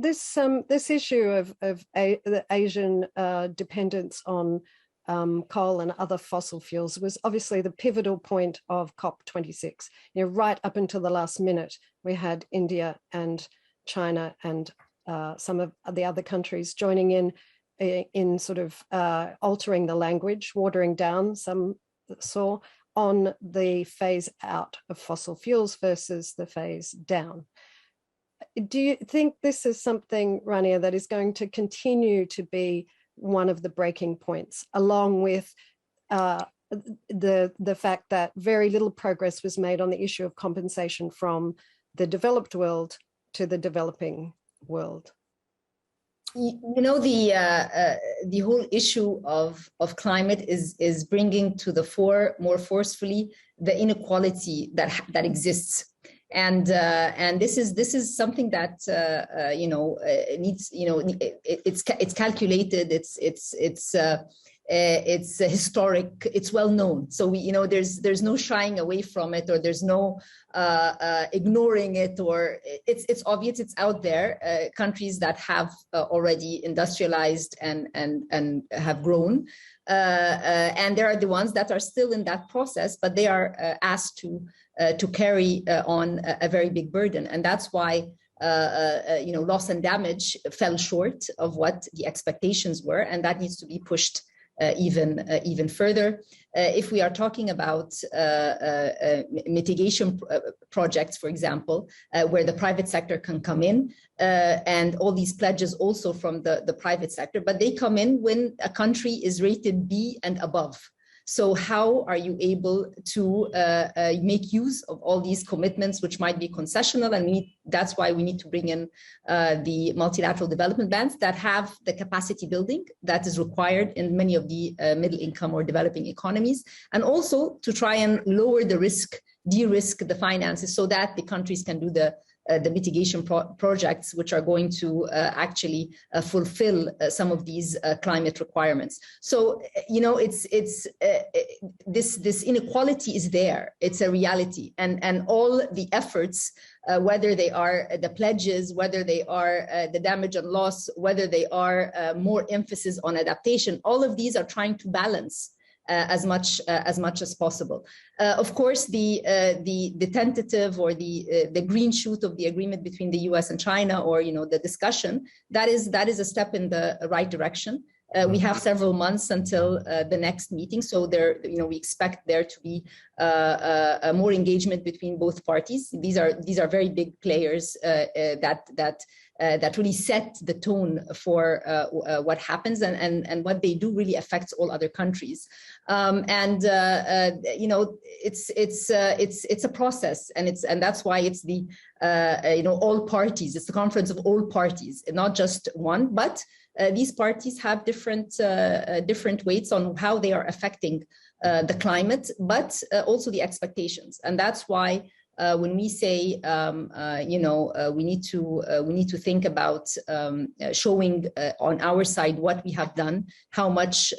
this issue of the Asian dependence on coal and other fossil fuels was obviously the pivotal point of COP26. Right up until the last minute, we had India and China and some of the other countries joining in sort of altering the language, watering down, some saw, on the phase out of fossil fuels versus the phase down. Do you think this is something, Rania, that is going to continue to be one of the breaking points, along with the fact that very little progress was made on the issue of compensation from the developed world to the developing world? The whole issue of climate is bringing to the fore more forcefully the inequality that exists. And this is something that needs, it's calculated, it's historic, it's well known. So there's no shying away from it, or there's no ignoring it, or it's obvious, it's out there. Countries that have already industrialized and have grown, and there are the ones that are still in that process, but they are asked to carry on a very big burden. And that's why loss and damage fell short of what the expectations were, and that needs to be pushed even further. If we are talking about mitigation projects, for example, where the private sector can come in, and all these pledges also from the private sector, but they come in when a country is rated B and above. So how are you able to make use of all these commitments, which might be concessional? And that's why we need to bring in the multilateral development banks that have the capacity building that is required in many of the middle income or developing economies, and also to try and lower the risk, de-risk the finances, so that the countries can do the mitigation projects, which are going to actually fulfill some of these climate requirements. So, this inequality is there. It's a reality, and all the efforts, whether they are the pledges, whether they are the damage and loss, whether they are more emphasis on adaptation, all of these are trying to balance as much as possible. Of course, the tentative or the green shoot of the agreement between the U.S. and China, or the discussion, that is a step in the right direction. We have several months until the next meeting, so we expect there to be more engagement between both parties. These are very big players that really set the tone for what happens, and what they do really affects all other countries. It's a process, and that's why it's the all parties. It's the conference of all parties, not just one, but these parties have different weights on how they are affecting the climate, but also the expectations, and that's why. When we say, we need to think about showing on our side what we have done, how much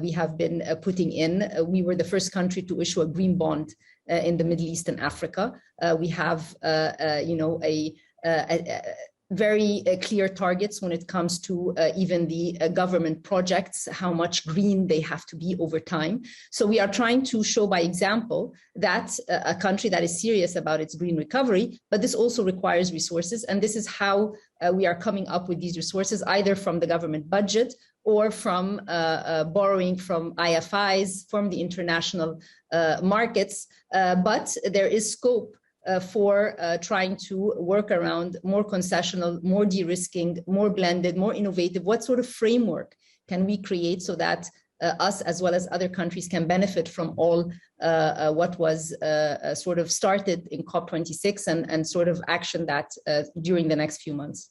we have been putting in. We were the first country to issue a green bond in the Middle East and Africa. We have, very clear targets when it comes to even the government projects, how much green they have to be over time. So we are trying to show by example that a country that is serious about its green recovery, but this also requires resources. And this is how we are coming up with these resources, either from the government budget or from borrowing from IFIs, from the international markets. But there is scope for trying to work around more concessional, more de-risking, more blended, more innovative. What sort of framework can we create so that us as well as other countries can benefit from all what was sort of started in COP26 and sort of action that during the next few months?